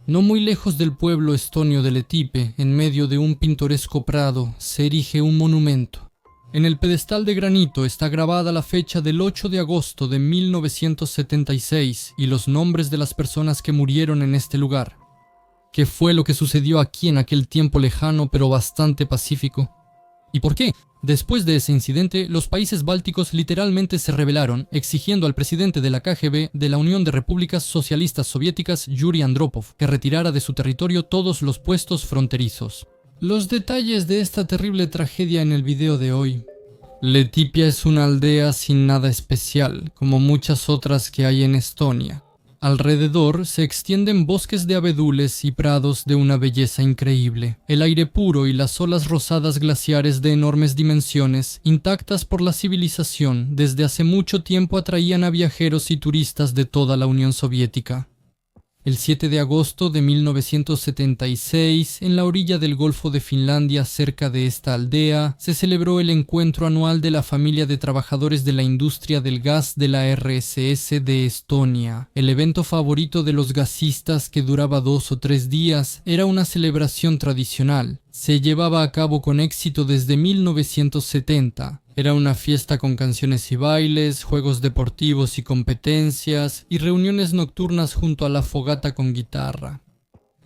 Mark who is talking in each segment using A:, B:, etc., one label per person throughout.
A: No muy lejos del pueblo estonio de Letipe, en medio de un pintoresco prado, se erige un monumento. En el pedestal de granito está grabada la fecha del 8 de agosto de 1976 y los nombres de las personas que murieron en este lugar. ¿Qué fue lo que sucedió aquí en aquel tiempo lejano pero bastante pacífico? ¿Y por qué? Después de ese incidente, los países bálticos literalmente se rebelaron, exigiendo al presidente de la KGB de la Unión de Repúblicas Socialistas Soviéticas, Yuri Andropov, que retirara de su territorio todos los puestos fronterizos. Los detalles de esta terrible tragedia en el video de hoy. Letipia es una aldea sin nada especial, como muchas otras que hay en Estonia. Alrededor se extienden bosques de abedules y prados de una belleza increíble. El aire puro y las olas rosadas glaciares de enormes dimensiones, intactas por la civilización, desde hace mucho tiempo atraían a viajeros y turistas de toda la Unión Soviética. El 7 de agosto de 1976, en la orilla del Golfo de Finlandia, cerca de esta aldea, se celebró el encuentro anual de la familia de trabajadores de la industria del gas de la RSS de Estonia. El evento favorito de los gasistas, que duraba 2 o 3 días, era una celebración tradicional. Se llevaba a cabo con éxito desde 1970. Era una fiesta con canciones y bailes, juegos deportivos y competencias, y reuniones nocturnas junto a la fogata con guitarra.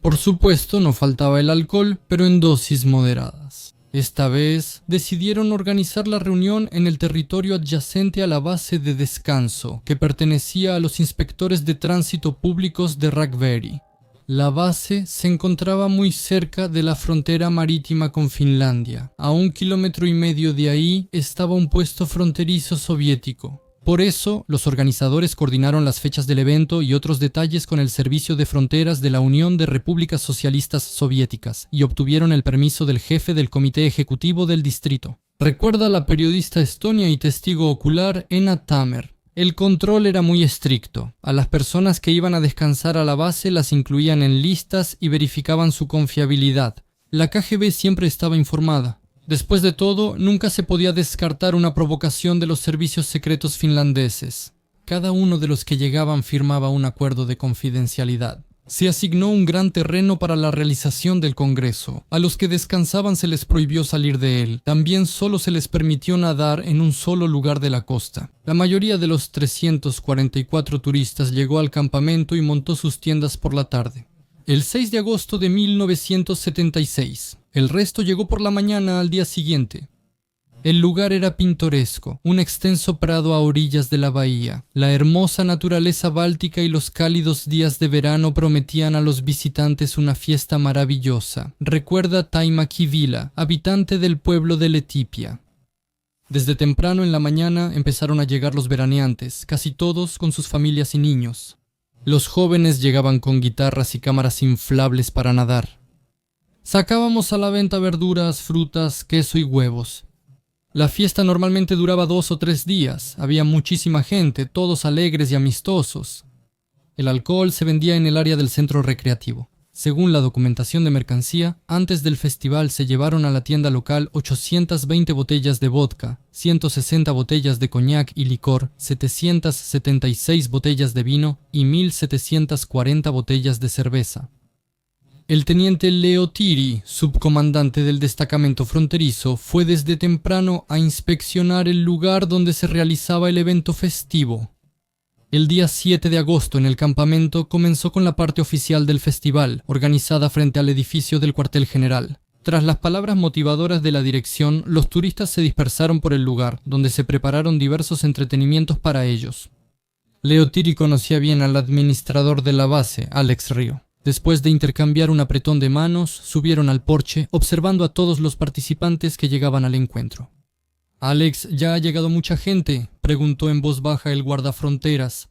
A: Por supuesto, no faltaba el alcohol, pero en dosis moderadas. Esta vez, decidieron organizar la reunión en el territorio adyacente a la base de descanso, que pertenecía a los inspectores de tránsito públicos de Rakveri. La base se encontraba muy cerca de la frontera marítima con Finlandia. A 1,5 kilómetros de ahí estaba un puesto fronterizo soviético. Por eso, los organizadores coordinaron las fechas del evento y otros detalles con el Servicio de Fronteras de la Unión de Repúblicas Socialistas Soviéticas y obtuvieron el permiso del jefe del Comité Ejecutivo del distrito. Recuerda la periodista estonia y testigo ocular Enna Tamer. El control era muy estricto. A las personas que iban a descansar a la base las incluían en listas y verificaban su confiabilidad. La KGB siempre estaba informada. Después de todo, nunca se podía descartar una provocación de los servicios secretos finlandeses. Cada uno de los que llegaban firmaba un acuerdo de confidencialidad. Se asignó un gran terreno para la realización del Congreso. A los que descansaban se les prohibió salir de él. También solo se les permitió nadar en un solo lugar de la costa. La mayoría de los 344 turistas llegó al campamento y montó sus tiendas por la tarde. El 6 de agosto de 1976. El resto llegó por la mañana al día siguiente. El lugar era pintoresco, un extenso prado a orillas de la bahía. La hermosa naturaleza báltica y los cálidos días de verano prometían a los visitantes una fiesta maravillosa. Recuerda Taima Kivila, habitante del pueblo de Letipia. Desde temprano en la mañana empezaron a llegar los veraneantes, casi todos con sus familias y niños. Los jóvenes llegaban con guitarras y cámaras inflables para nadar. Sacábamos a la venta verduras, frutas, queso y huevos. La fiesta normalmente duraba 2 o 3 días. Había muchísima gente, todos alegres y amistosos. El alcohol se vendía en el área del centro recreativo. Según la documentación de mercancía, antes del festival se llevaron a la tienda local 820 botellas de vodka, 160 botellas de coñac y licor, 776 botellas de vino y 1.740 botellas de cerveza. El teniente Leo Tiri, subcomandante del destacamento fronterizo, fue desde temprano a inspeccionar el lugar donde se realizaba el evento festivo. El día 7 de agosto en el campamento comenzó con la parte oficial del festival, organizada frente al edificio del cuartel general. Tras las palabras motivadoras de la dirección, los turistas se dispersaron por el lugar, donde se prepararon diversos entretenimientos para ellos. Leo Tiri conocía bien al administrador de la base, Alex Río. Después de intercambiar un apretón de manos, subieron al porche, observando a todos los participantes que llegaban al encuentro. «Alex, ¿ya ha llegado mucha gente?», preguntó en voz baja el guardafronteras.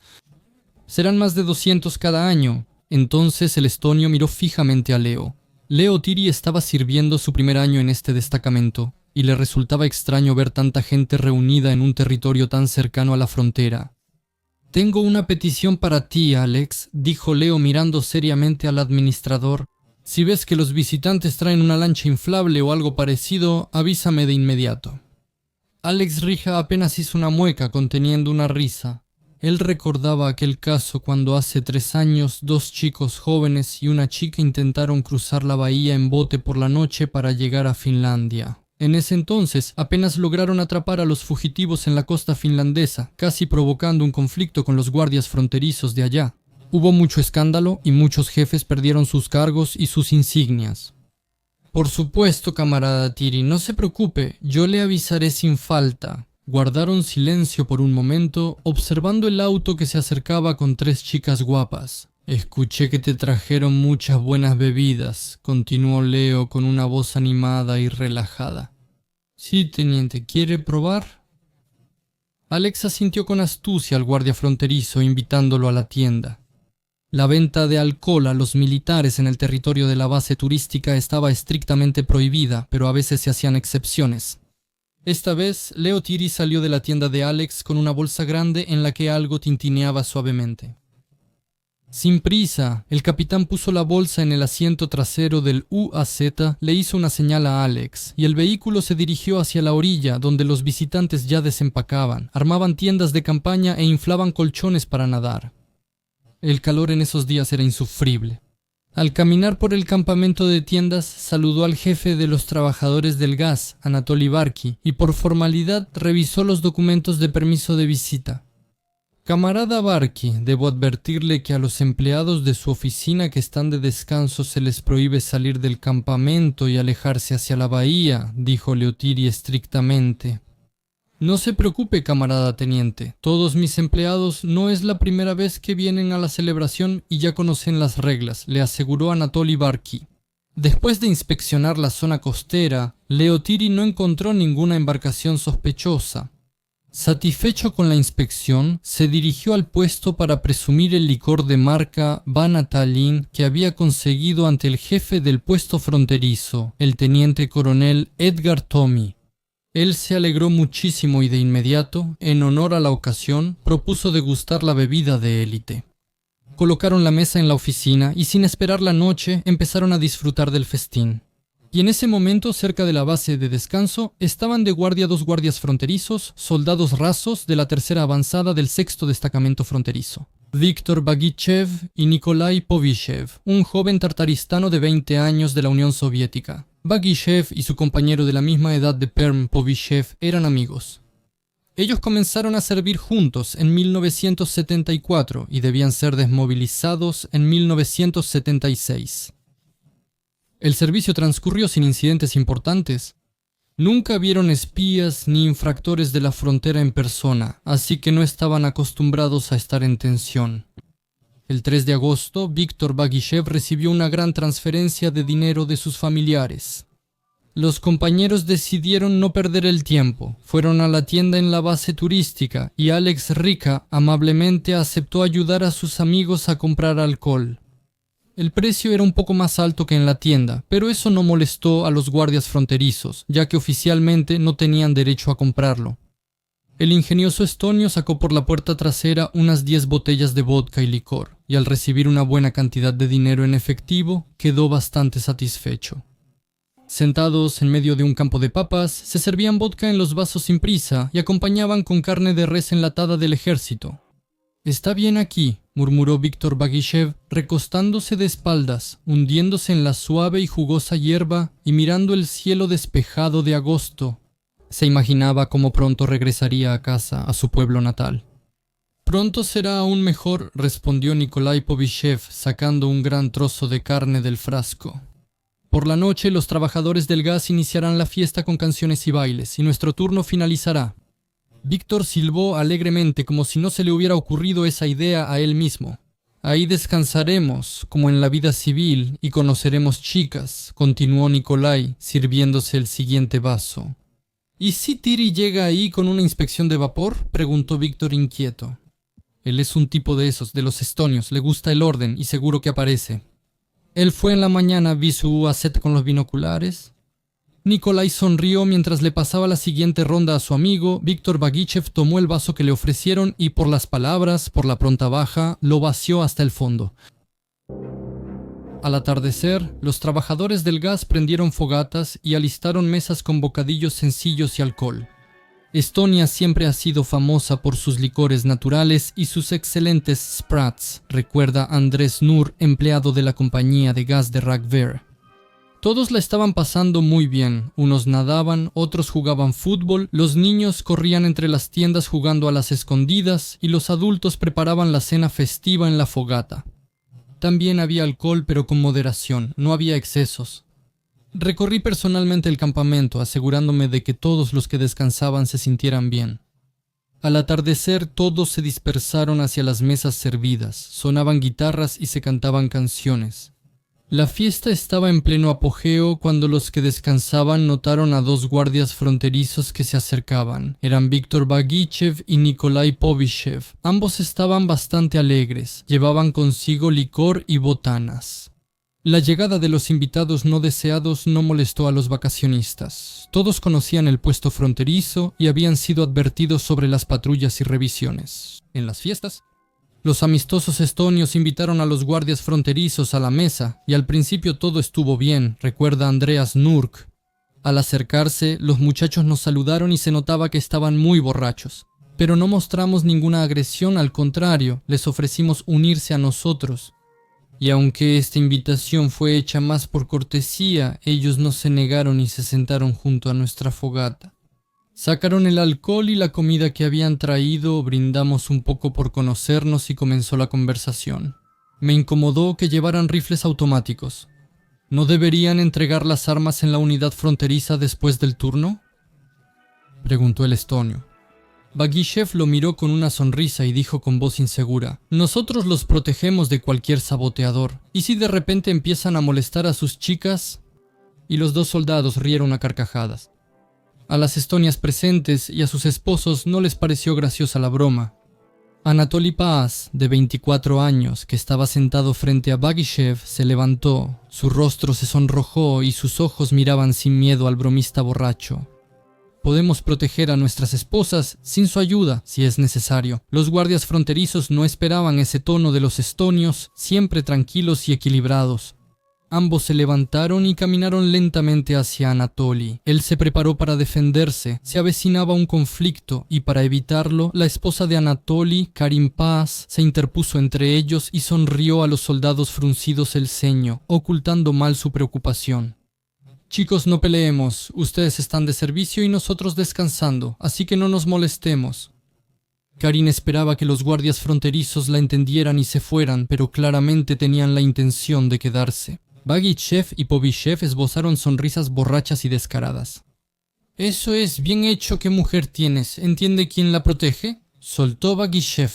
A: «Serán más de 200 cada año». Entonces el estonio miró fijamente a Leo. Leo Tiri estaba sirviendo su primer año en este destacamento, y le resultaba extraño ver tanta gente reunida en un territorio tan cercano a la frontera. «Tengo una petición para ti, Alex», dijo Leo mirando seriamente al administrador. «Si ves que los visitantes traen una lancha inflable o algo parecido, avísame de inmediato». Alex Rija apenas hizo una mueca conteniendo una risa. Él recordaba aquel caso cuando hace 3 años 2 chicos jóvenes y una chica intentaron cruzar la bahía en bote por la noche para llegar a Finlandia. En ese entonces apenas lograron atrapar a los fugitivos en la costa finlandesa, casi provocando un conflicto con los guardias fronterizos de allá. Hubo mucho escándalo y muchos jefes perdieron sus cargos y sus insignias. Por supuesto, camarada Tiri, no se preocupe, yo le avisaré sin falta. Guardaron silencio por un momento, observando el auto que se acercaba con 3 chicas guapas. Escuché que te trajeron muchas buenas bebidas, continuó Leo con una voz animada y relajada. Sí, teniente, ¿quiere probar? Alex asintió con astucia al guardia fronterizo, invitándolo a la tienda. La venta de alcohol a los militares en el territorio de la base turística estaba estrictamente prohibida, pero a veces se hacían excepciones. Esta vez, Leo Tiri salió de la tienda de Alex con una bolsa grande en la que algo tintineaba suavemente. Sin prisa, el capitán puso la bolsa en el asiento trasero del UAZ, le hizo una señal a Alex, y el vehículo se dirigió hacia la orilla donde los visitantes ya desempacaban, armaban tiendas de campaña e inflaban colchones para nadar. El calor en esos días era insufrible. Al caminar por el campamento de tiendas, saludó al jefe de los trabajadores del gas, Anatoly Barky, y por formalidad revisó los documentos de permiso de visita. Camarada Barky, debo advertirle que a los empleados de su oficina que están de descanso se les prohíbe salir del campamento y alejarse hacia la bahía, dijo Leotiri estrictamente. No se preocupe, camarada teniente. Todos mis empleados no es la primera vez que vienen a la celebración y ya conocen las reglas, le aseguró Anatoly Barky. Después de inspeccionar la zona costera, Leotiri no encontró ninguna embarcación sospechosa. Satisfecho con la inspección, se dirigió al puesto para presumir el licor de marca Vanatalin que había conseguido ante el jefe del puesto fronterizo, el teniente coronel Edgar Tommy. Él se alegró muchísimo y de inmediato, en honor a la ocasión, propuso degustar la bebida de élite. Colocaron la mesa en la oficina y sin esperar la noche empezaron a disfrutar del festín. Y en ese momento, cerca de la base de descanso, estaban de guardia 2 guardias fronterizos, soldados rasos de la tercera avanzada del 6º destacamento fronterizo. Víctor Bagichev y Nikolai Povishev, un joven tartaristano de 20 años de la Unión Soviética. Bagichev y su compañero de la misma edad de Perm, Povishev, eran amigos. Ellos comenzaron a servir juntos en 1974 y debían ser desmovilizados en 1976. El servicio transcurrió sin incidentes importantes. Nunca vieron espías ni infractores de la frontera en persona, así que no estaban acostumbrados a estar en tensión. El 3 de agosto, Víctor Bagichev recibió una gran transferencia de dinero de sus familiares. Los compañeros decidieron no perder el tiempo. Fueron a la tienda en la base turística y Alex Rika amablemente aceptó ayudar a sus amigos a comprar alcohol. El precio era un poco más alto que en la tienda, pero eso no molestó a los guardias fronterizos, ya que oficialmente no tenían derecho a comprarlo. El ingenioso estonio sacó por la puerta trasera unas 10 botellas de vodka y licor, y al recibir una buena cantidad de dinero en efectivo, quedó bastante satisfecho. Sentados en medio de un campo de papas, se servían vodka en los vasos sin prisa y acompañaban con carne de res enlatada del ejército. «Está bien aquí», murmuró Víctor Bagichev, recostándose de espaldas, hundiéndose en la suave y jugosa hierba y mirando el cielo despejado de agosto. Se imaginaba cómo pronto regresaría a casa, a su pueblo natal. «Pronto será aún mejor», respondió Nikolai Povishev, sacando un gran trozo de carne del frasco. «Por la noche los trabajadores del gas iniciarán la fiesta con canciones y bailes, y nuestro turno finalizará». Víctor silbó alegremente como si no se le hubiera ocurrido esa idea a él mismo. «Ahí descansaremos, como en la vida civil, y conoceremos chicas», continuó Nikolai, sirviéndose el siguiente vaso. «¿Y si Tiri llega ahí con una inspección de vapor?», preguntó Víctor inquieto. «Él es un tipo de esos, de los estonios, le gusta el orden y seguro que aparece». «Él fue en la mañana, vi su UAZ con los binoculares». Nikolai sonrió mientras le pasaba la siguiente ronda a su amigo. Víctor Bagichev tomó el vaso que le ofrecieron y por las palabras, por la pronta baja, lo vació hasta el fondo. Al atardecer, los trabajadores del gas prendieron fogatas y alistaron mesas con bocadillos sencillos y alcohol. Estonia siempre ha sido famosa por sus licores naturales y sus excelentes sprats, recuerda Andrés Nur, empleado de la compañía de gas de Ragver. Todos la estaban pasando muy bien, unos nadaban, otros jugaban fútbol, los niños corrían entre las tiendas jugando a las escondidas y los adultos preparaban la cena festiva en la fogata. También había alcohol, pero con moderación, no había excesos. Recorrí personalmente el campamento, asegurándome de que todos los que descansaban se sintieran bien. Al atardecer todos se dispersaron hacia las mesas servidas, sonaban guitarras y se cantaban canciones. La fiesta estaba en pleno apogeo cuando los que descansaban notaron a dos guardias fronterizos que se acercaban. Eran Víctor Bagichev y Nikolai Povishev. Ambos estaban bastante alegres, llevaban consigo licor y botanas. La llegada de los invitados no deseados no molestó a los vacacionistas. Todos conocían el puesto fronterizo y habían sido advertidos sobre las patrullas y revisiones. En las fiestas, los amistosos estonios invitaron a los guardias fronterizos a la mesa y al principio todo estuvo bien, recuerda Andreas Nurk. Al acercarse, los muchachos nos saludaron y se notaba que estaban muy borrachos. Pero no mostramos ninguna agresión, al contrario, les ofrecimos unirse a nosotros. Y aunque esta invitación fue hecha más por cortesía, ellos no se negaron y se sentaron junto a nuestra fogata. Sacaron el alcohol y la comida que habían traído, brindamos un poco por conocernos y comenzó la conversación. Me incomodó que llevaran rifles automáticos. ¿No deberían entregar las armas en la unidad fronteriza después del turno?, preguntó el estonio. Bagichev lo miró con una sonrisa y dijo con voz insegura: nosotros los protegemos de cualquier saboteador. ¿Y si de repente empiezan a molestar a sus chicas? Y los dos soldados rieron a carcajadas. A las estonias presentes y a sus esposos no les pareció graciosa la broma. Anatoly Paz, de 24 años, que estaba sentado frente a Bagichev, se levantó, su rostro se sonrojó y sus ojos miraban sin miedo al bromista borracho. Podemos proteger a nuestras esposas sin su ayuda, si es necesario. Los guardias fronterizos no esperaban ese tono de los estonios, siempre tranquilos y equilibrados. Ambos se levantaron y caminaron lentamente hacia Anatoly. Él se preparó para defenderse. Se avecinaba un conflicto y para evitarlo, la esposa de Anatoly, Karin Paz, se interpuso entre ellos y sonrió a los soldados fruncidos el ceño, ocultando mal su preocupación. Chicos, no peleemos. Ustedes están de servicio y nosotros descansando, así que no nos molestemos. Karin esperaba que los guardias fronterizos la entendieran y se fueran, pero claramente tenían la intención de quedarse. Bagichev y Povishev esbozaron sonrisas borrachas y descaradas. «Eso es, bien hecho, ¿qué mujer tienes? ¿Entiende quién la protege?», soltó Bagichev.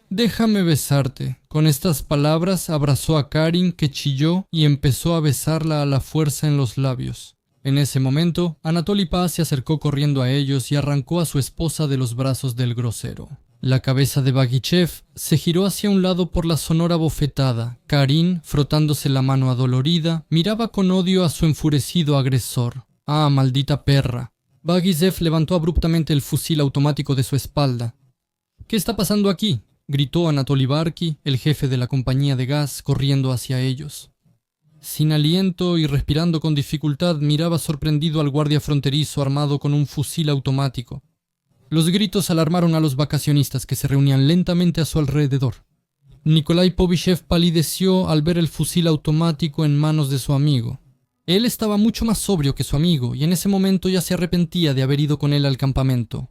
A: «Déjame besarte». Con estas palabras abrazó a Karin, que chilló, y empezó a besarla a la fuerza en los labios. En ese momento, Anatoly Paz se acercó corriendo a ellos y arrancó a su esposa de los brazos del grosero. La cabeza de Bagichev se giró hacia un lado por la sonora bofetada. Karin, frotándose la mano adolorida, miraba con odio a su enfurecido agresor. «¡Ah, maldita perra!». Bagichev levantó abruptamente el fusil automático de su espalda. «¿Qué está pasando aquí?», gritó Anatoly Barky, el jefe de la compañía de gas, corriendo hacia ellos. Sin aliento y respirando con dificultad, miraba sorprendido al guardia fronterizo armado con un fusil automático. Los gritos alarmaron a los vacacionistas que se reunían lentamente a su alrededor. Nikolai Povishev palideció al ver el fusil automático en manos de su amigo. Él estaba mucho más sobrio que su amigo y en ese momento ya se arrepentía de haber ido con él al campamento.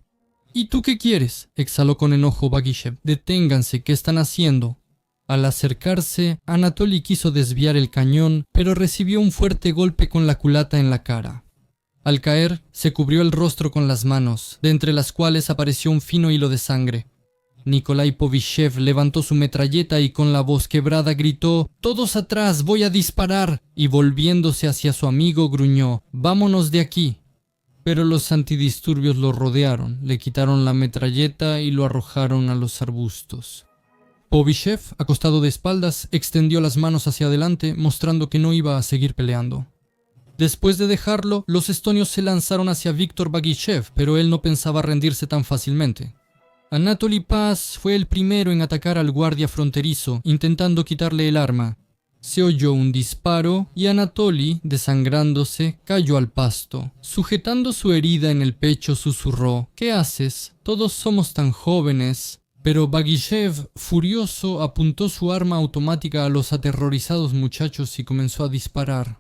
A: «¿Y tú qué quieres?», exhaló con enojo Bagichev. «Deténganse, ¿qué están haciendo?». Al acercarse, Anatoly quiso desviar el cañón, pero recibió un fuerte golpe con la culata en la cara. Al caer, se cubrió el rostro con las manos, de entre las cuales apareció un fino hilo de sangre. Nikolai Povishev levantó su metralleta y con la voz quebrada gritó: «¡Todos atrás! ¡Voy a disparar!», y volviéndose hacia su amigo gruñó: «¡Vámonos de aquí!». Pero los antidisturbios lo rodearon, le quitaron la metralleta y lo arrojaron a los arbustos. Povishev, acostado de espaldas, extendió las manos hacia adelante, mostrando que no iba a seguir peleando. Después de dejarlo, los estonios se lanzaron hacia Víctor Bagichev, pero él no pensaba rendirse tan fácilmente. Anatoly Paz fue el primero en atacar al guardia fronterizo, intentando quitarle el arma. Se oyó un disparo y Anatoly, desangrándose, cayó al pasto. Sujetando su herida en el pecho, susurró: «¿Qué haces? Todos somos tan jóvenes». Pero Baguishev, furioso, apuntó su arma automática a los aterrorizados muchachos y comenzó a disparar.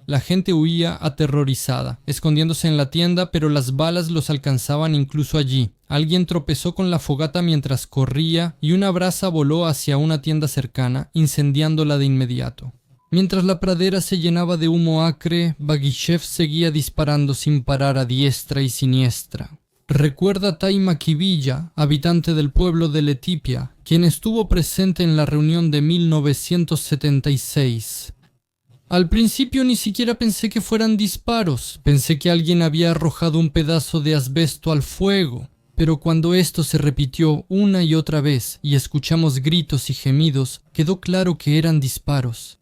A: La gente huía aterrorizada, escondiéndose en la tienda, pero las balas los alcanzaban incluso allí. Alguien tropezó con la fogata mientras corría y una brasa voló hacia una tienda cercana, incendiándola de inmediato. Mientras la pradera se llenaba de humo acre, Baguishev seguía disparando sin parar a diestra y siniestra. Recuerda Taima Kivilla, habitante del pueblo de Letipia, quien estuvo presente en la reunión de 1976. Al principio ni siquiera pensé que fueran disparos, pensé que alguien había arrojado un pedazo de asbesto al fuego, pero cuando esto se repitió una y otra vez y escuchamos gritos y gemidos, quedó claro que eran disparos.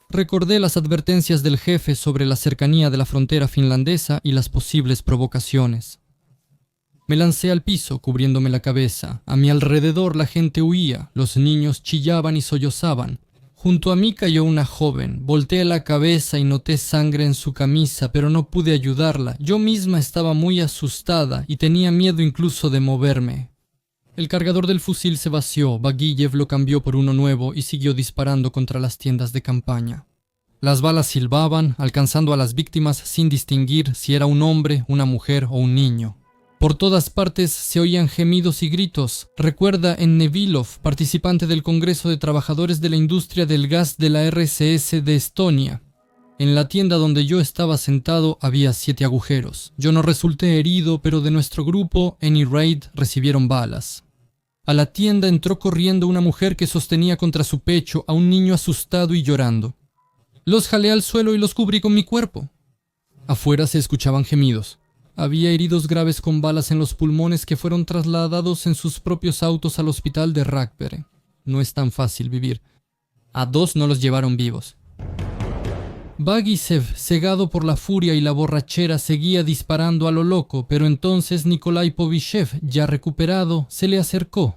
A: Recordé las advertencias del jefe sobre la cercanía de la frontera finlandesa y las posibles provocaciones. Me lancé al piso, cubriéndome la cabeza. A mi alrededor la gente huía, los niños chillaban y sollozaban. Junto a mí cayó una joven. Volteé la cabeza y noté sangre en su camisa, pero no pude ayudarla. Yo misma estaba muy asustada y tenía miedo incluso de moverme. El cargador del fusil se vació. Baguillev lo cambió por uno nuevo y siguió disparando contra las tiendas de campaña. Las balas silbaban, alcanzando a las víctimas sin distinguir si era un hombre, una mujer o un niño. Por todas partes se oían gemidos y gritos. Recuerda en Nevilov, participante del Congreso de Trabajadores de la Industria del Gas de la RSS de Estonia. En la tienda donde yo estaba sentado había 7 agujeros. Yo no resulté herido, pero de nuestro grupo, Any Raid, recibieron balas. A la tienda entró corriendo una mujer que sostenía contra su pecho a un niño asustado y llorando. Los jalé al suelo y los cubrí con mi cuerpo. Afuera se escuchaban gemidos. Había heridos graves con balas en los pulmones que fueron trasladados en sus propios autos al hospital de Rakvere. No es tan fácil vivir. A 2 no los llevaron vivos. Baguishev, cegado por la furia y la borrachera, seguía disparando a lo loco, pero entonces Nikolai Povishev, ya recuperado, se le acercó.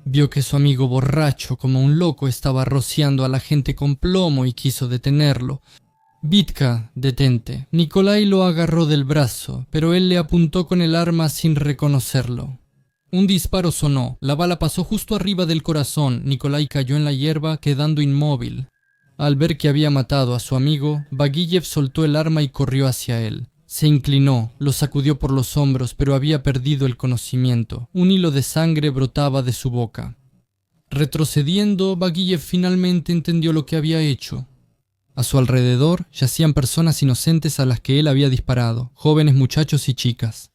A: Vio que su amigo borracho, como un loco, estaba rociando a la gente con plomo y quiso detenerlo. «Vitka, detente». Nikolai lo agarró del brazo, pero él le apuntó con el arma sin reconocerlo. Un disparo sonó, la bala pasó justo arriba del corazón. Nikolai cayó en la hierba, quedando inmóvil. Al ver que había matado a su amigo, Baguillev soltó el arma y corrió hacia él. Se inclinó, lo sacudió por los hombros, pero había perdido el conocimiento. Un hilo de sangre brotaba de su boca. Retrocediendo, Baguillev finalmente entendió lo que había hecho. A su alrededor yacían personas inocentes a las que él había disparado, jóvenes muchachos y chicas.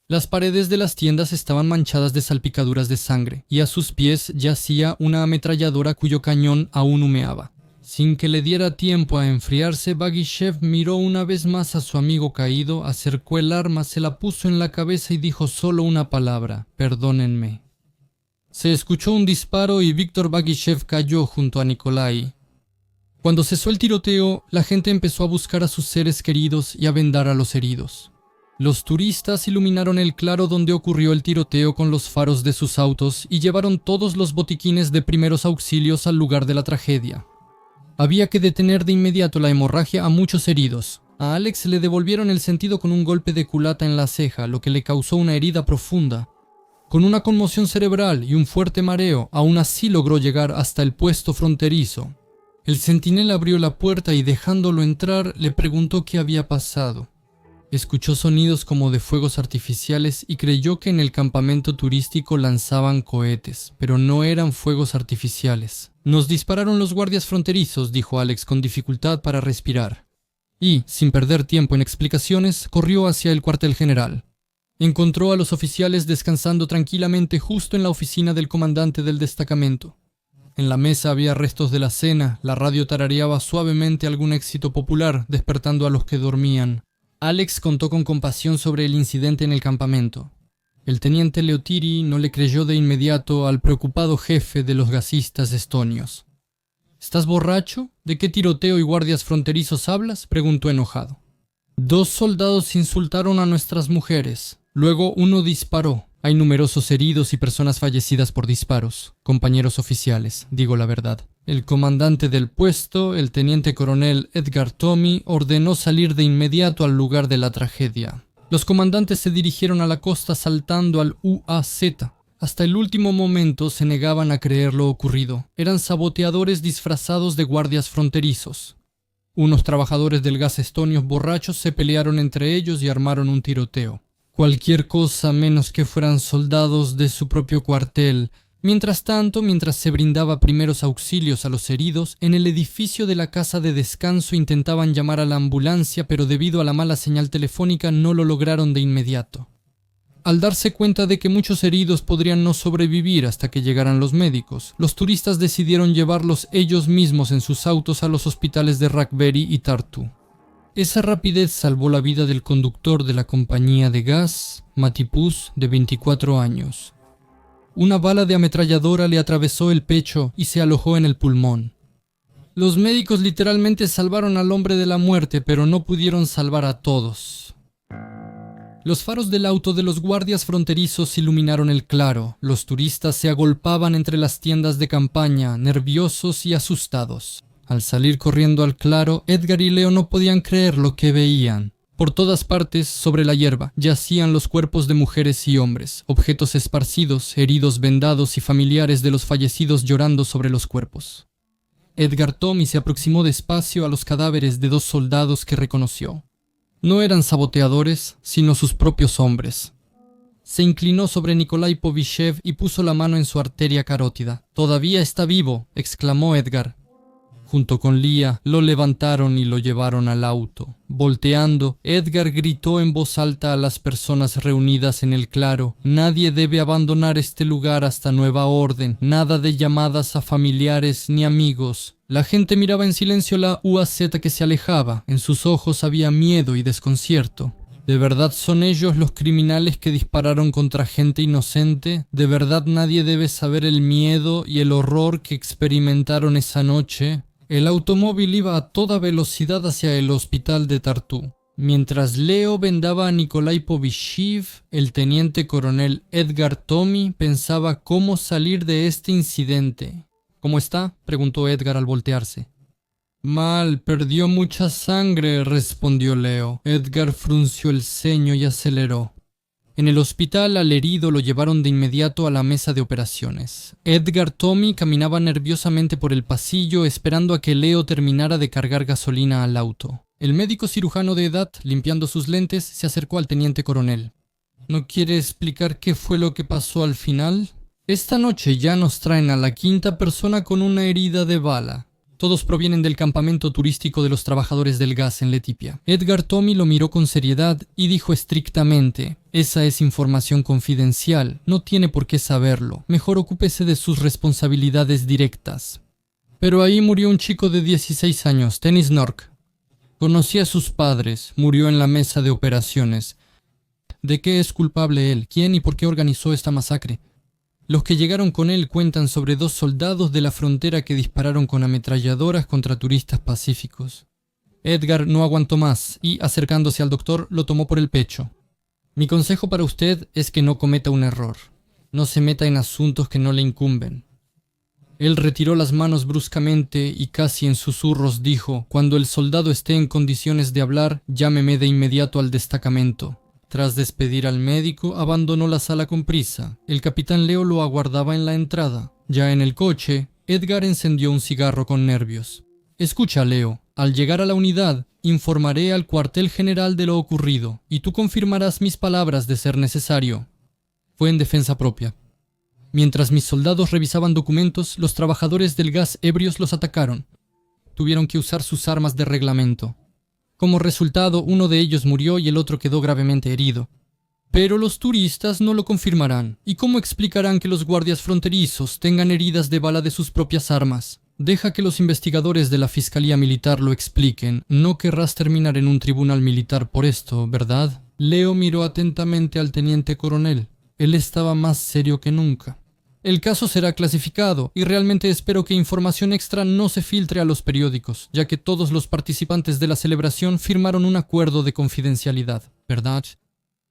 A: Las paredes de las tiendas estaban manchadas de salpicaduras de sangre, y a sus pies yacía una ametralladora cuyo cañón aún humeaba. Sin que le diera tiempo a enfriarse, Baguishev miró una vez más a su amigo caído, acercó el arma, se la puso en la cabeza y dijo solo una palabra: «Perdónenme». Se escuchó un disparo y Víctor Baguishev cayó junto a Nikolai. Cuando cesó el tiroteo, la gente empezó a buscar a sus seres queridos y a vendar a los heridos. Los turistas iluminaron el claro donde ocurrió el tiroteo con los faros de sus autos y llevaron todos los botiquines de primeros auxilios al lugar de la tragedia. Había que detener de inmediato la hemorragia a muchos heridos. A Alex le devolvieron el sentido con un golpe de culata en la ceja, lo que le causó una herida profunda. Con una conmoción cerebral y un fuerte mareo, aún así logró llegar hasta el puesto fronterizo. El centinela abrió la puerta y dejándolo entrar, le preguntó qué había pasado. Escuchó sonidos como de fuegos artificiales y creyó que en el campamento turístico lanzaban cohetes, pero no eran fuegos artificiales. «Nos dispararon los guardias fronterizos», dijo Alex con dificultad para respirar. Y, sin perder tiempo en explicaciones, corrió hacia el cuartel general. Encontró a los oficiales descansando tranquilamente justo en la oficina del comandante del destacamento. En la mesa había restos de la cena, la radio tarareaba suavemente algún éxito popular, despertando a los que dormían. Alex contó con compasión sobre el incidente en el campamento. El teniente Leotiri no le creyó de inmediato al preocupado jefe de los gasistas estonios. «¿Estás borracho? ¿De qué tiroteo y guardias fronterizos hablas?», preguntó enojado. «2 soldados insultaron a nuestras mujeres. Luego uno disparó. Hay numerosos heridos y personas fallecidas por disparos. Compañeros oficiales, digo la verdad. El comandante del puesto, el teniente coronel Edgar Tommy, ordenó salir de inmediato al lugar de la tragedia. Los comandantes se dirigieron a la costa saltando al UAZ. Hasta el último momento se negaban a creer lo ocurrido. Eran saboteadores disfrazados de guardias fronterizos. Unos trabajadores del gas estonio borrachos se pelearon entre ellos y armaron un tiroteo. Cualquier cosa menos que fueran soldados de su propio cuartel. Mientras tanto, mientras se brindaba primeros auxilios a los heridos, en el edificio de la casa de descanso intentaban llamar a la ambulancia, pero debido a la mala señal telefónica no lo lograron de inmediato. Al darse cuenta de que muchos heridos podrían no sobrevivir hasta que llegaran los médicos, los turistas decidieron llevarlos ellos mismos en sus autos a los hospitales de Rakveri y Tartu. Esa rapidez salvó la vida del conductor de la compañía de gas, Matipus, de 24 años. Una bala de ametralladora le atravesó el pecho y se alojó en el pulmón. Los médicos literalmente salvaron al hombre de la muerte, pero no pudieron salvar a todos. Los faros del auto de los guardias fronterizos iluminaron el claro. Los turistas se agolpaban entre las tiendas de campaña, nerviosos y asustados. Al salir corriendo al claro, Edgar y Leo no podían creer lo que veían. Por todas partes, sobre la hierba, yacían los cuerpos de mujeres y hombres, objetos esparcidos, heridos vendados y familiares de los fallecidos llorando sobre los cuerpos. Edgar Tommy se aproximó despacio a los cadáveres de 2 soldados que reconoció. No eran saboteadores, sino sus propios hombres. Se inclinó sobre Nikolai Povishev y puso la mano en su arteria carótida. «¡Todavía está vivo!», exclamó Edgar. Junto con Lia, lo levantaron y lo llevaron al auto. Volteando, Edgar gritó en voz alta a las personas reunidas en el claro: «Nadie debe abandonar este lugar hasta nueva orden. Nada de llamadas a familiares ni amigos». La gente miraba en silencio la UAZ que se alejaba. En sus ojos había miedo y desconcierto. ¿De verdad son ellos los criminales que dispararon contra gente inocente? ¿De verdad nadie debe saber el miedo y el horror que experimentaron esa noche? El automóvil iba a toda velocidad hacia el hospital de Tartu. Mientras Leo vendaba a Nikolai Povishev, el teniente coronel Edgar Tommy pensaba cómo salir de este incidente. «¿Cómo está?», preguntó Edgar al voltearse. «Mal, perdió mucha sangre», respondió Leo. Edgar frunció el ceño y aceleró. En el hospital al herido lo llevaron de inmediato a la mesa de operaciones. Edgar Tommy caminaba nerviosamente por el pasillo esperando a que Leo terminara de cargar gasolina al auto. El médico cirujano de edad, limpiando sus lentes, se acercó al teniente coronel. «¿No quiere explicar qué fue lo que pasó al final? Esta noche ya nos traen a la 5ª persona con una herida de bala. Todos provienen del campamento turístico de los trabajadores del gas en Letipia». Edgar Tommy lo miró con seriedad y dijo estrictamente: «Esa es información confidencial, no tiene por qué saberlo. Mejor ocúpese de sus responsabilidades directas». «Pero ahí murió un chico de 16 años, Denis Nork. Conocí a sus padres, murió en la mesa de operaciones. ¿De qué es culpable él? ¿Quién y por qué organizó esta masacre?» Los que llegaron con él cuentan sobre 2 soldados de la frontera que dispararon con ametralladoras contra turistas pacíficos. Edgar no aguantó más y, acercándose al doctor, lo tomó por el pecho. «Mi consejo para usted es que no cometa un error. No se meta en asuntos que no le incumben». Él retiró las manos bruscamente y casi en susurros dijo: «Cuando el soldado esté en condiciones de hablar, llámeme de inmediato al destacamento». Tras despedir al médico, abandonó la sala con prisa. El capitán Leo lo aguardaba en la entrada. Ya en el coche, Edgar encendió un cigarro con nervios. «Escucha, Leo, al llegar a la unidad, informaré al cuartel general de lo ocurrido, y tú confirmarás mis palabras de ser necesario». Fue en defensa propia. Mientras mis soldados revisaban documentos, los trabajadores del gas ebrios los atacaron. Tuvieron que usar sus armas de reglamento. Como resultado, uno de ellos murió y el otro quedó gravemente herido. Pero los turistas no lo confirmarán. ¿Y cómo explicarán que los guardias fronterizos tengan heridas de bala de sus propias armas? Deja que los investigadores de la Fiscalía Militar lo expliquen. No querrás terminar en un tribunal militar por esto, ¿verdad? Leo miró atentamente al teniente coronel. Él estaba más serio que nunca. «El caso será clasificado y realmente espero que información extra no se filtre a los periódicos, ya que todos los participantes de la celebración firmaron un acuerdo de confidencialidad, ¿verdad?».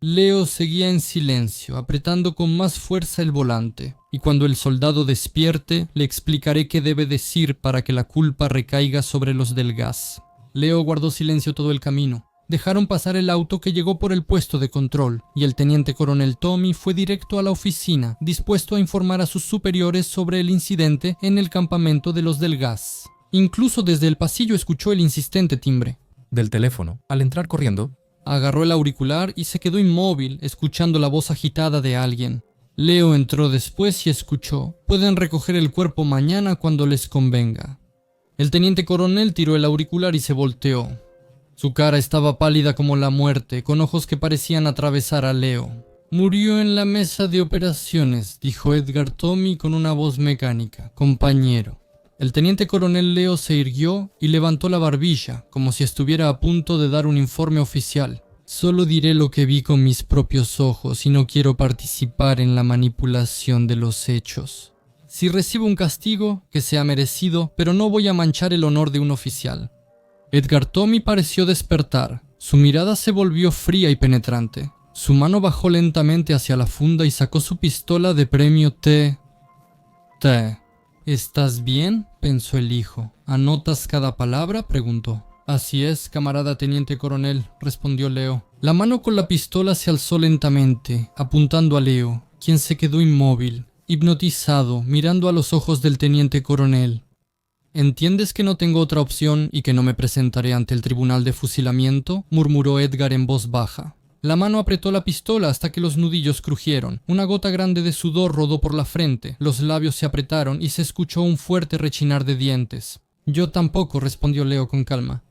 A: Leo seguía en silencio, apretando con más fuerza el volante, y cuando el soldado despierte, le explicaré qué debe decir para que la culpa recaiga sobre los del gas. Leo guardó silencio todo el camino. Dejaron pasar el auto que llegó por el puesto de control, y el teniente coronel Tommy fue directo a la oficina, dispuesto a informar a sus superiores sobre el incidente en el campamento de los del gas. Incluso desde el pasillo escuchó el insistente timbre
B: del teléfono. Al entrar corriendo,
A: agarró el auricular y se quedó inmóvil, escuchando la voz agitada de alguien. Leo entró después y escuchó: «Pueden recoger el cuerpo mañana cuando les convenga». El teniente coronel tiró el auricular y se volteó. Su cara estaba pálida como la muerte, con ojos que parecían atravesar a Leo. «Murió en la mesa de operaciones», dijo Edgar Tommy con una voz mecánica. «Compañero». El teniente coronel Leo se irguió y levantó la barbilla, como si estuviera a punto de dar un informe oficial. «Solo diré lo que vi con mis propios ojos y no quiero participar en la manipulación de los hechos. Si recibo un castigo, que sea merecido, pero no voy a manchar el honor de un oficial». Edgar Tommy pareció despertar. Su mirada se volvió fría y penetrante. Su mano bajó lentamente hacia la funda y sacó su pistola de premio T. «¿Estás bien?», pensó el hijo. «¿Anotas cada palabra?», preguntó. «Así es, camarada teniente coronel», respondió Leo. La mano con la pistola se alzó lentamente, apuntando a Leo, quien se quedó inmóvil, hipnotizado, mirando a los ojos del teniente coronel. «¿Entiendes que no tengo otra opción y que no me presentaré ante el tribunal de fusilamiento?», murmuró Edgar en voz baja. La mano apretó la pistola hasta que los nudillos crujieron. Una gota grande de sudor rodó por la frente, los labios se apretaron y se escuchó un fuerte rechinar de dientes. «Yo tampoco», respondió Leo con calma.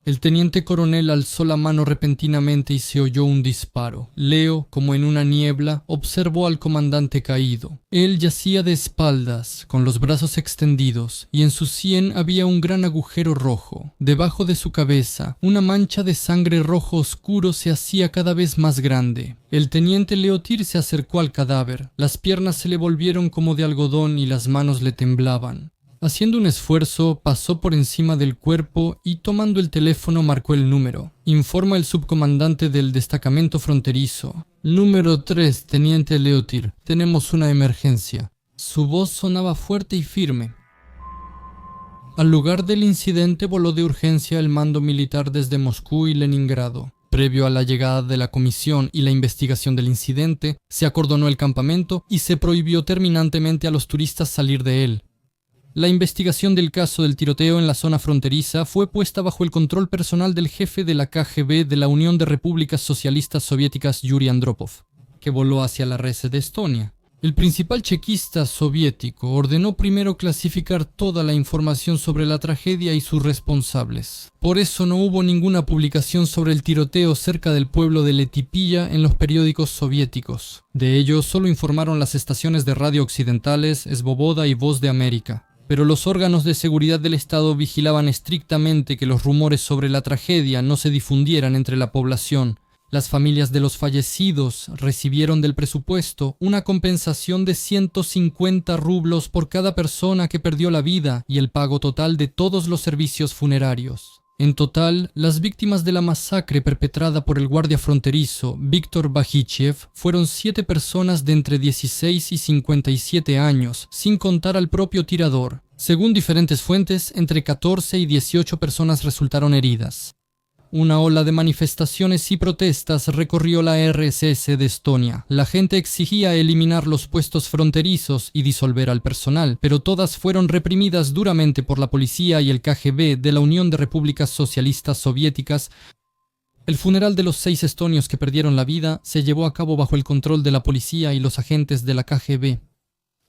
A: El teniente coronel alzó la mano repentinamente y se oyó un disparo. Leo, como en una niebla, observó al comandante caído. Él yacía de espaldas, con los brazos extendidos, y en su sien había un gran agujero rojo. Debajo de su cabeza, una mancha de sangre rojo oscuro se hacía cada vez más grande. El teniente Leotir se acercó al cadáver. Las piernas se le volvieron como de algodón y las manos le temblaban. Haciendo un esfuerzo, pasó por encima del cuerpo y tomando el teléfono marcó el número. «Informa el subcomandante del destacamento fronterizo. Número 3, teniente Leotir. Tenemos una emergencia». Su voz sonaba fuerte y firme. Al lugar del incidente voló de urgencia el mando militar desde Moscú y Leningrado. Previo a la llegada de la comisión y la investigación del incidente, se acordonó el campamento y se prohibió terminantemente a los turistas salir de él. La investigación del caso del tiroteo en la zona fronteriza fue puesta bajo el control personal del jefe de la KGB de la Unión de Repúblicas Socialistas Soviéticas, Yuri Andropov, que voló hacia la res de Estonia. El principal chequista soviético ordenó primero clasificar toda la información sobre la tragedia y sus responsables. Por eso no hubo ninguna publicación sobre el tiroteo cerca del pueblo de Letipilla en los periódicos soviéticos. De ello solo informaron las estaciones de radio occidentales, Svoboda y Voz de América. Pero los órganos de seguridad del Estado vigilaban estrictamente que los rumores sobre la tragedia no se difundieran entre la población. Las familias de los fallecidos recibieron del presupuesto una compensación de 150 rublos por cada persona que perdió la vida y el pago total de todos los servicios funerarios. En total, las víctimas de la masacre perpetrada por el guardia fronterizo Víctor Bajichev fueron 7 personas de entre 16 y 57 años, sin contar al propio tirador. Según diferentes fuentes, entre 14 y 18 personas resultaron heridas. Una ola de manifestaciones y protestas recorrió la RSS de Estonia. La gente exigía eliminar los puestos fronterizos y disolver al personal, pero todas fueron reprimidas duramente por la policía y el KGB de la Unión de Repúblicas Socialistas Soviéticas. El funeral de los 6 estonios que perdieron la vida se llevó a cabo bajo el control de la policía y los agentes de la KGB.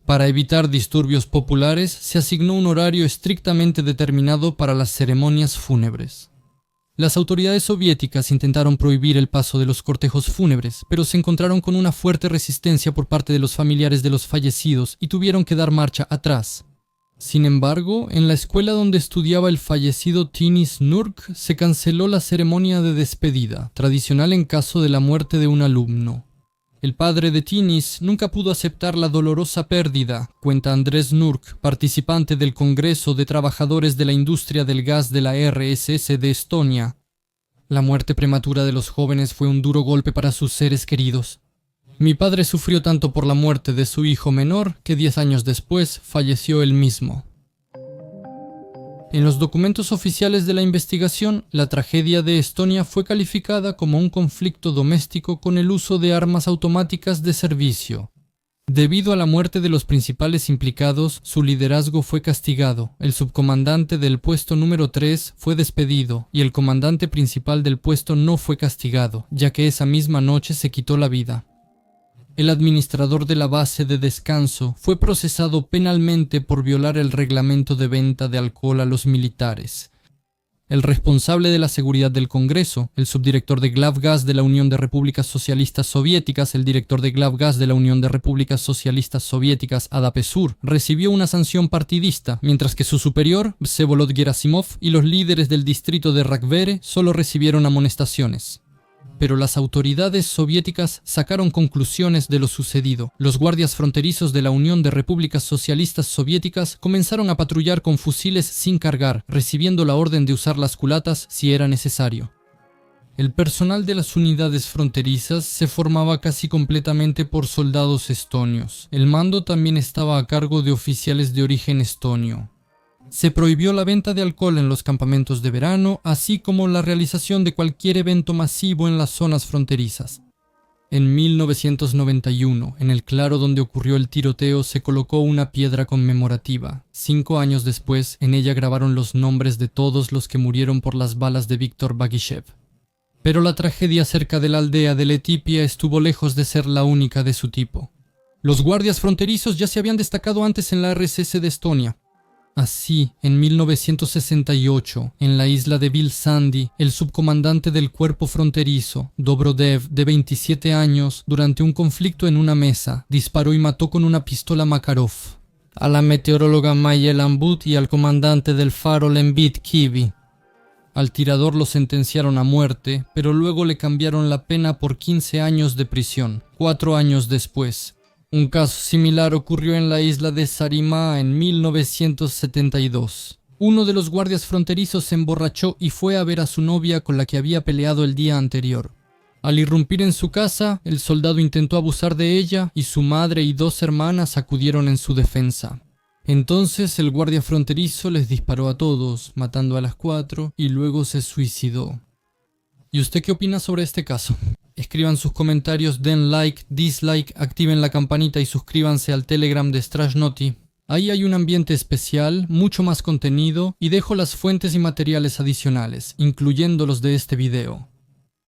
A: Para evitar disturbios populares, se asignó un horario estrictamente determinado para las ceremonias fúnebres. Las autoridades soviéticas intentaron prohibir el paso de los cortejos fúnebres, pero se encontraron con una fuerte resistencia por parte de los familiares de los fallecidos y tuvieron que dar marcha atrás. Sin embargo, en la escuela donde estudiaba el fallecido Tinis Nurk se canceló la ceremonia de despedida, tradicional en caso de la muerte de un alumno. El padre de Tinis nunca pudo aceptar la dolorosa pérdida, cuenta Andrés Nurk, participante del Congreso de Trabajadores de la Industria del Gas de la RSS de Estonia. La muerte prematura de los jóvenes fue un duro golpe para sus seres queridos. Mi padre sufrió tanto por la muerte de su hijo menor que 10 años después falleció él mismo. En los documentos oficiales de la investigación, la tragedia de Estonia fue calificada como un conflicto doméstico con el uso de armas automáticas de servicio. Debido a la muerte de los principales implicados, su liderazgo fue castigado, el subcomandante del puesto número 3 fue despedido y el comandante principal del puesto no fue castigado, ya que esa misma noche se quitó la vida. El administrador de la base de descanso fue procesado penalmente por violar el reglamento de venta de alcohol a los militares. El responsable de la seguridad del Congreso, el subdirector de Glabgas de la Unión de Repúblicas Socialistas Soviéticas, el director de Glabgas de la Unión de Repúblicas Socialistas Soviéticas, Adapesur, recibió una sanción partidista, mientras que su superior, Vsevolod Gerasimov, y los líderes del distrito de Rakvere solo recibieron amonestaciones. Pero las autoridades soviéticas sacaron conclusiones de lo sucedido. Los guardias fronterizos de la Unión de Repúblicas Socialistas Soviéticas comenzaron a patrullar con fusiles sin cargar, recibiendo la orden de usar las culatas si era necesario. El personal de las unidades fronterizas se formaba casi completamente por soldados estonios. El mando también estaba a cargo de oficiales de origen estonio. Se prohibió la venta de alcohol en los campamentos de verano, así como la realización de cualquier evento masivo en las zonas fronterizas. En 1991, en el claro donde ocurrió el tiroteo, se colocó una piedra conmemorativa. 5 años después, en ella grabaron los nombres de todos los que murieron por las balas de Víctor Baguishev. Pero la tragedia cerca de la aldea de Letipia estuvo lejos de ser la única de su tipo. Los guardias fronterizos ya se habían destacado antes en la RSS de Estonia. Así, en 1968, en la isla de Vilsandi, el subcomandante del cuerpo fronterizo, Dobrodev, de 27 años, durante un conflicto en una mesa, disparó y mató con una pistola Makarov a la meteoróloga Maya Lambut y al comandante del faro Lembit Kivi. Al tirador lo sentenciaron a muerte, pero luego le cambiaron la pena por 15 años de prisión, 4 años después. Un caso similar ocurrió en la isla de Saaremaa en 1972. Uno de los guardias fronterizos se emborrachó y fue a ver a su novia con la que había peleado el día anterior. Al irrumpir en su casa, el soldado intentó abusar de ella y su madre y 2 hermanas acudieron en su defensa. Entonces el guardia fronterizo les disparó a todos, matando a las 4 y luego se suicidó. ¿Y usted qué opina sobre este caso? Escriban sus comentarios, den like, dislike, activen la campanita y suscríbanse al Telegram de Strashnoti. Ahí hay un ambiente especial, mucho más contenido y dejo las fuentes y materiales adicionales, incluyendo los de este video.